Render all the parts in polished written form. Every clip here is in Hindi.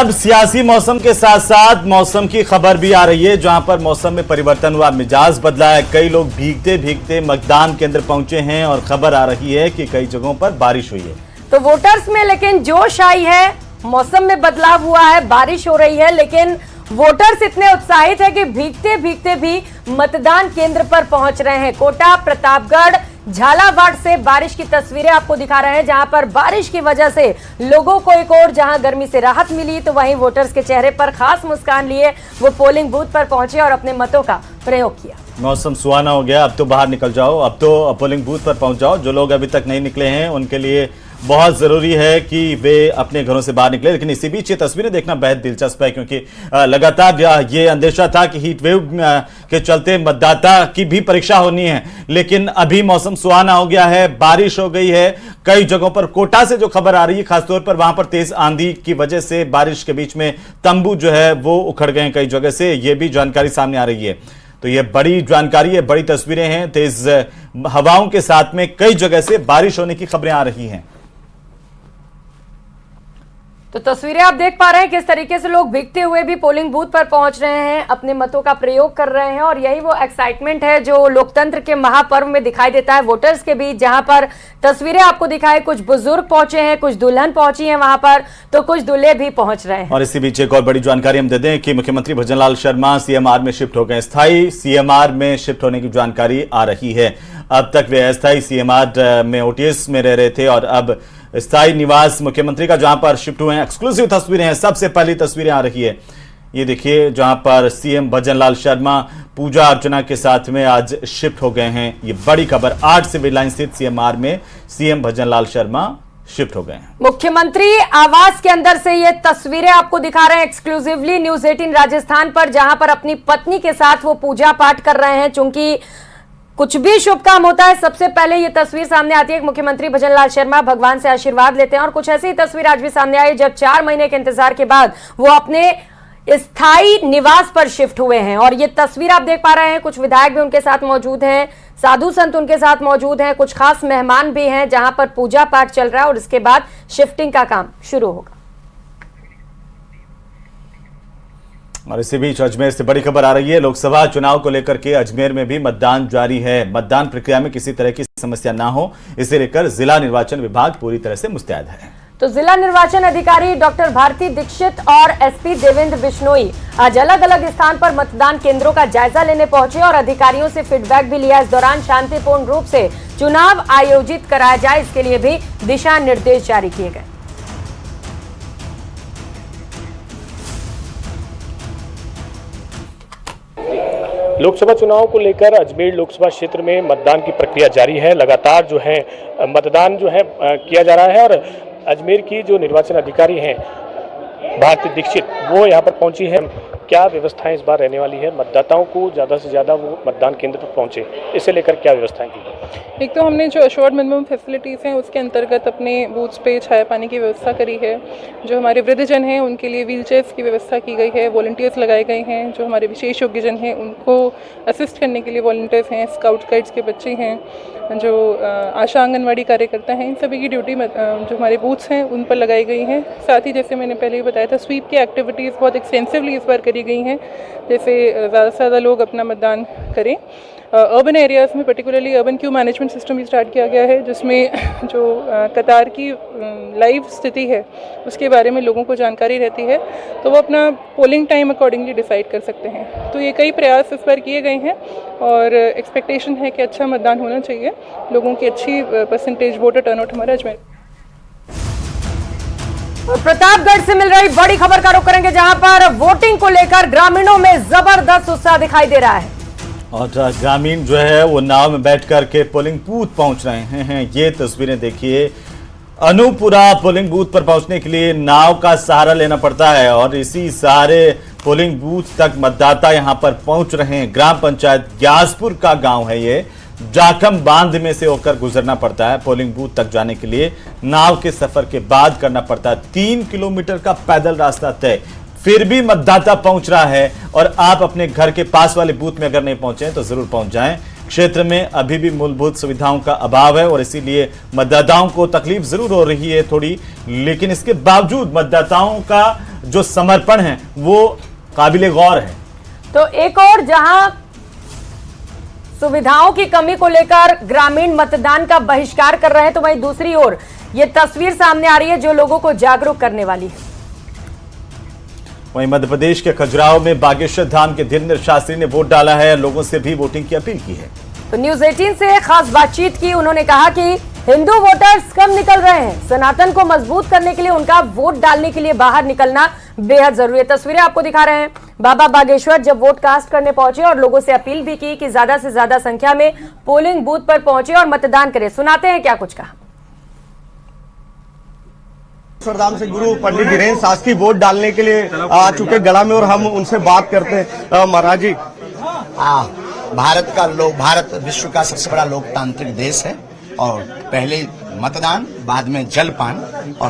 अब सियासी मौसम के साथ साथ मौसम की खबर भी आ रही है, जहां पर मौसम में परिवर्तन हुआ, मिजाज बदला है। कई लोग भीगते भीगते मतदान केंद्र पहुंचे हैं और खबर आ रही है कि कई जगहों पर बारिश हुई है। तो वोटर्स में लेकिन जोश आई है, मौसम में बदलाव हुआ है, बारिश हो रही है, लेकिन वोटर्स इतने उत्साहित है कि भीगते भीगते भी मतदान केंद्र पर पहुंच रहे हैं। कोटा, प्रतापगढ़, झालावाड़ से बारिश की तस्वीरें आपको दिखा रहे हैं, जहां पर बारिश की वजह से लोगों को एक और जहां गर्मी से राहत मिली, तो वहीं वोटर्स के चेहरे पर खास मुस्कान लिए वो पोलिंग बूथ पर पहुंचे और अपने मतों का प्रयोग किया। मौसम सुहाना हो गया, अब तो बाहर निकल जाओ, अब तो पोलिंग बूथ पर पहुंच जाओ। जो लोग अभी तक नहीं निकले हैं उनके लिए बहुत जरूरी है कि वे अपने घरों से बाहर निकले। लेकिन इसी बीच ये तस्वीरें देखना बेहद दिलचस्प है, क्योंकि लगातार ये अंदेशा था कि हीट वेव के चलते मतदाता की भी परीक्षा होनी है, लेकिन अभी मौसम सुहाना हो गया है, बारिश हो गई है। कई जगहों पर कोटा से जो खबर आ रही है, खासतौर पर वहां पर तेज आंधी की वजह से बारिश के बीच में तंबू जो है वो उखड़ गए कई जगह से, ये भी जानकारी सामने आ रही है। तो ये बड़ी जानकारी है, बड़ी तस्वीरें हैं। तेज हवाओं के साथ में कई जगह से बारिश होने की खबरें आ रही हैं। तो तस्वीरें आप देख पा रहे हैं किस तरीके से लोग भीगते हुए भी पोलिंग बूथ पर पहुंच रहे हैं, अपने मतों का प्रयोग कर रहे हैं। और यही वो एक्साइटमेंट है जो लोकतंत्र के महापर्व में दिखाई देता है वोटर्स के बीच, जहां पर तस्वीरें आपको दिखाई, कुछ बुजुर्ग पहुंचे हैं, कुछ दुल्हन पहुंची हैं वहां पर, तो कुछ दूल्हे भी पहुंच रहे हैं। और इसी बीच एक और बड़ी जानकारी हम दे दें कि मुख्यमंत्री भजनलाल शर्मा सीएमआर में शिफ्ट हो गए, स्थायी सीएमआर में शिफ्ट होने की जानकारी आ रही है। अब तक वे अस्थायी सीएमआर में ओटीएस में रह रहे थे और अब स्थायी निवास मुख्यमंत्री का जहां पर शिफ्ट हुए हैं। एक्सक्लूसिव तस्वीरें हैं, सबसे पहली तस्वीरें आ रही है, ये देखिए, जहां पर सीएम भजनलाल शर्मा पूजा अर्चना के साथ में आज शिफ्ट हो गए हैं। ये बड़ी खबर, 8 सिविल लाइन स्थित सीएमआर में सीएम भजनलाल शर्मा शिफ्ट हो गए हैं। मुख्यमंत्री आवास के अंदर से ये तस्वीरें आपको दिखा रहे हैं एक्सक्लूसिवली न्यूज 18 राजस्थान पर, जहां पर अपनी पत्नी के साथ वो पूजा पाठ कर रहे हैं। चूंकि कुछ भी शुभ काम होता है, सबसे पहले ये तस्वीर सामने आती है कि मुख्यमंत्री भजनलाल शर्मा भगवान से आशीर्वाद लेते हैं। और कुछ ऐसी तस्वीर आज भी सामने आई जब 4 महीने के इंतजार के बाद वो अपने स्थायी निवास पर शिफ्ट हुए हैं। और ये तस्वीर आप देख पा रहे हैं, कुछ विधायक भी उनके साथ मौजूद हैं, साधु संत उनके साथ मौजूद हैं, कुछ खास मेहमान भी हैं, जहां पर पूजा पाठ चल रहा है और इसके बाद शिफ्टिंग का काम शुरू होगा। और इसी बीच अजमेर से बड़ी खबर आ रही है, लोकसभा चुनाव को लेकर के अजमेर में भी मतदान जारी है। मतदान प्रक्रिया में किसी तरह की समस्या ना हो, इसे लेकर जिला निर्वाचन विभाग पूरी तरह से मुस्तैद है। तो जिला निर्वाचन अधिकारी डॉक्टर भारती दीक्षित और एसपी देवेंद्र बिश्नोई आज अलग अलग स्थान पर मतदान केंद्रों का जायजा लेने पहुंचे और अधिकारियों से फीडबैक भी लिया। इस दौरान शांतिपूर्ण रूप से चुनाव आयोजित कराया जाए, इसके लिए भी दिशा निर्देश जारी किए गए। लोकसभा चुनाव को लेकर अजमेर लोकसभा क्षेत्र में मतदान की प्रक्रिया जारी है। लगातार जो है मतदान जो है किया जा रहा है और अजमेर की जो निर्वाचन अधिकारी हैं भारती दीक्षित, वो यहाँ पर पहुंची है। क्या व्यवस्थाएं इस बार रहने वाली है, मतदाताओं को ज़्यादा से ज़्यादा वो मतदान केंद्र पर पहुंचे, इसे लेकर क्या व्यवस्थाएं की गई? एक तो हमने जो अश्योर्ड मिनिमम फैसिलिटीज़ हैं उसके अंतर्गत अपने बूथ्स पे छाया पानी की व्यवस्था करी है। जो हमारे वृद्धजन हैं उनके लिए व्हील चेयर्स की व्यवस्था की गई है, वॉलंटियर्स लगाए गए हैं। जो हमारे विशेष योग्यजन हैं उनको असिस्ट करने के लिए वॉलंटियर्स हैं, स्काउट गाइड्स के बच्चे हैं, जो आशा आंगनवाड़ी कार्यकर्ता हैं, इन सभी की ड्यूटी जो हमारे बूथ्स हैं उन पर लगाई गई हैं। साथ ही जैसे मैंने पहले ही बताया था, स्वीप की एक्टिविटीज़ बहुत एक्सटेंसिवली इस बार करी गई हैं, जैसे ज़्यादा से ज़्यादा लोग अपना मतदान करें। अर्बन एरियाज़ में particularly urban Q management system भी स्टार्ट किया गया है, जिसमें जो कतार की लाइव स्थिति है उसके बारे में लोगों को जानकारी रहती है, तो वो अपना पोलिंग टाइम अकॉर्डिंगली डिसाइड कर सकते हैं। तो ये कई प्रयास इस बार किए गए हैं और एक्सपेक्टेशन है कि अच्छा मतदान होना चाहिए, लोगों की अच्छी परसेंटेज वोटर टर्नआउट हमारा अजमेर। प्रतापगढ़ से मिल रही बड़ी खबर का रुख करेंगे, जहां पर वोटिंग को लेकर ग्रामीणों में जबरदस्त उत्साह दिखाई दे रहा है। और ग्रामीण जो है वो नाव में बैठ करके पोलिंग बूथ पहुंच रहे हैं। ये तस्वीरें देखिए, अनूपुरा पोलिंग बूथ पर पहुंचने के लिए नाव का सहारा लेना पड़ता है और इसी सहारे पोलिंग बूथ तक मतदाता यहां पर पहुंच रहे हैं। ग्राम पंचायत ग्यासपुर का गांव है ये, जाखम बांध में से होकर गुजरना पड़ता है। पोलिंग बूथ तक जाने के लिए नाव के सफर के बाद करना पड़ता है 3 किलोमीटर का पैदल रास्ता तय। फिर भी मतदाता पहुंच रहा है और आप अपने घर के पास वाले बूथ में अगर नहीं पहुंचे तो जरूर पहुंच जाएं। क्षेत्र में अभी भी मूलभूत सुविधाओं का अभाव है और इसीलिए मतदाताओं को तकलीफ जरूर हो रही है थोड़ी, लेकिन इसके बावजूद मतदाताओं का जो समर्पण है वो काबिले गौर है। तो एक और जहां सुविधाओं की कमी को लेकर ग्रामीण मतदान का बहिष्कार कर रहे हैं, तो वहीं दूसरी ओर ये तस्वीर सामने आ रही है जो लोगों को जागरूक करने वाली है। वहीं मध्य प्रदेश के खजुराहो में बागेश्वर धाम के धीरेन्द्र शास्त्री ने वोट डाला है, लोगों से भी वोटिंग की अपील की है। तो न्यूज 18 से खास बातचीत की, उन्होंने कहा कि हिंदू वोटर्स कम निकल रहे हैं, सनातन को मजबूत करने के लिए उनका वोट डालने के लिए बाहर निकलना बेहद जरूरी है। तस्वीरें आपको दिखा रहे हैं बाबा बागेश्वर जब वोट कास्ट करने पहुंचे और लोगों से अपील भी की कि ज्यादा से ज्यादा संख्या में पोलिंग बूथ पर पहुंचे और मतदान करें। सुनाते हैं क्या कुछ कहा। धाम से गुरु पंडित धीरेन्द्र शास्त्री वोट डालने के लिए आ चुके गला में और हम उनसे बात करते हैं। महाराज जी, भारत विश्व का सबसे बड़ा लोकतांत्रिक देश है और पहले मतदान, बाद में जलपान, और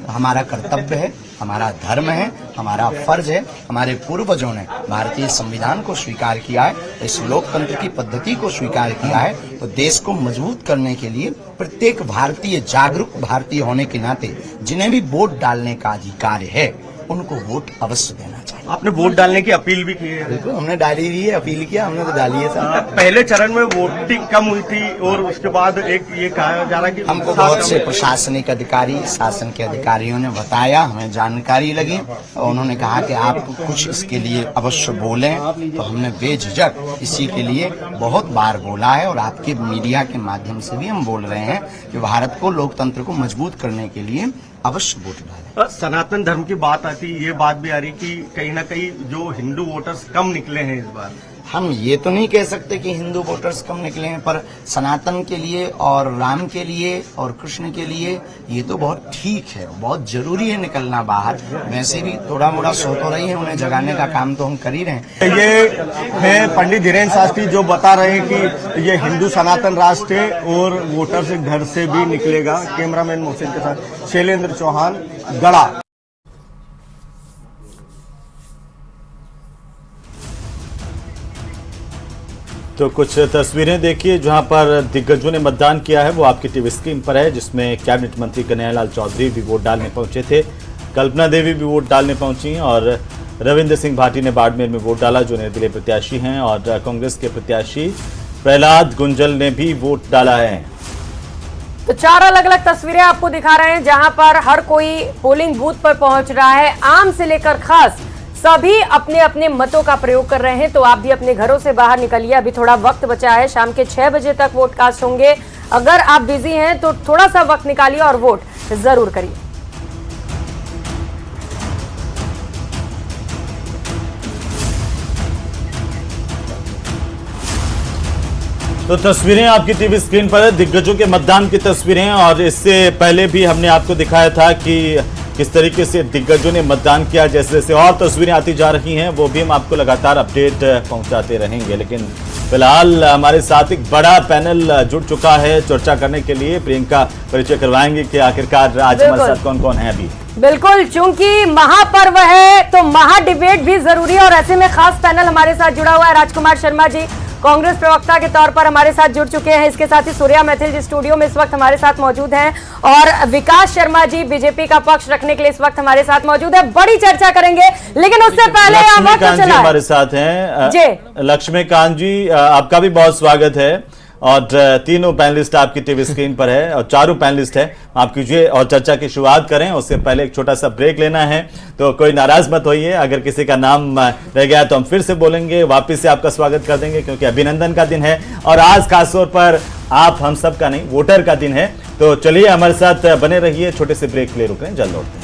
हमारा कर्तव्य है, हमारा धर्म है, हमारा फर्ज है। हमारे पूर्वजों ने भारतीय संविधान को स्वीकार किया है, इस लोकतंत्र की पद्धति को स्वीकार किया है। तो देश को मजबूत करने के लिए प्रत्येक भारतीय जागरूक भारतीय होने के नाते जिन्हें भी वोट डालने का अधिकार है उनको वोट अवश्य देना चाहिए। आपने वोट डालने की अपील भी की है? बिल्कुल, हमने डाली हुई है, अपील किया हमने, तो डाली है सर। पहले चरण में वोटिंग कम हुई थी और उसके बाद एक ये कहा जा रहा है कि हमको बहुत से प्रशासनिक अधिकारी, शासन के अधिकारियों ने बताया, हमें जानकारी लगी और उन्होंने कहा कि आप कुछ इसके लिए अवश्य बोलें, तो हमने बेझिझक इसी के लिए बहुत बार बोला है और आपके मीडिया के माध्यम से भी हम बोल रहे हैं कि भारत को, लोकतंत्र को मजबूत करने के लिए अवश्य वोट डालें। सनातन धर्म की बात आती, ये बात भी आ रही कि कहीं ना कहीं जो हिंदू वोटर्स कम निकले हैं इस बार। हम ये तो नहीं कह सकते कि हिंदू वोटर्स कम निकले हैं, पर सनातन के लिए और राम के लिए और कृष्ण के लिए ये तो बहुत ठीक है, बहुत जरूरी है निकलना बाहर। वैसे भी थोड़ा मोड़ा सो तो रही है, उन्हें जगाने का काम तो हम कर ही रहे हैं। ये है पंडित धीरेन्द्र शास्त्री जो बता रहे हैं कि ये हिंदू सनातन राष्ट्र है और वोटर्स घर से भी निकलेगा। कैमरामैन मोहसिन के साथ शैलेंद्र चौहान, गढ़ा। तो कुछ तस्वीरें देखिए जहां पर दिग्गजों ने मतदान किया है, वो आपकी टीवी स्क्रीन पर है, जिसमें कैबिनेट मंत्री कन्हैयालाल चौधरी भी वोट डालने पहुंचे थे, कल्पना देवी भी वोट डालने पहुंची और रविंद्र सिंह भाटी ने बाड़मेर में वोट डाला जो निर्दलीय प्रत्याशी हैं, और कांग्रेस के प्रत्याशी प्रहलाद गुंजल ने भी वोट डाला है। तो चार अलग अलग तस्वीरें आपको दिखा रहे हैं जहां पर हर कोई पोलिंग बूथ पर पहुंच रहा है, आम से लेकर खास सभी अपने अपने मतों का प्रयोग कर रहे हैं। तो आप भी अपने घरों से बाहर निकलिए, अभी थोड़ा वक्त बचा है, शाम के 6 बजे तक वोट कास्ट होंगे। अगर आप बिजी हैं तो थोड़ा सा वक्त निकालिए और वोट जरूर करिए। तो तस्वीरें आपकी टीवी स्क्रीन पर है, दिग्गजों के मतदान की तस्वीरें, और इससे पहले भी हमने आपको दिखाया था कि किस तरीके से दिग्गजों ने मतदान किया। जैसे जैसे और तस्वीरें आती जा रही हैं वो भी हम आपको लगातार अपडेट पहुंचाते रहेंगे, लेकिन फिलहाल हमारे साथ एक बड़ा पैनल जुड़ चुका है चर्चा करने के लिए। प्रियंका परिचय करवाएंगे कि आखिरकार आज हमारे साथ कौन कौन है। अभी बिल्कुल, चूंकि महापर्व है तो महा डिबेट भी जरूरी है और ऐसे में खास पैनल हमारे साथ जुड़ा हुआ है। राजकुमार शर्मा जी कांग्रेस प्रवक्ता के तौर पर हमारे साथ जुड़ चुके हैं, इसके साथ ही सूर्या मैथिल जी स्टूडियो में इस वक्त हमारे साथ मौजूद हैं और विकास शर्मा जी बीजेपी का पक्ष रखने के लिए इस वक्त हमारे साथ मौजूद है। बड़ी चर्चा करेंगे, लेकिन उससे पहले लक्ष्मीकांत जी हमारे साथ हैं। जी लक्ष्मीकांत जी, आपका भी बहुत स्वागत है और तीनों पैनलिस्ट आपकी टीवी स्क्रीन पर है और चारों पैनलिस्ट हैं। आप कीजिए और चर्चा की शुरुआत करें। उससे पहले एक छोटा सा ब्रेक लेना है, तो कोई नाराज मत होइए, अगर किसी का नाम रह गया तो हम फिर से बोलेंगे, वापस से आपका स्वागत कर देंगे, क्योंकि अभिनंदन का दिन है और आज खासतौर पर आप हम सब का नहीं, वोटर का दिन है। तो चलिए हमारे साथ बने रहिए, छोटे से ब्रेक ले रुके, जल्द लौटते हैं।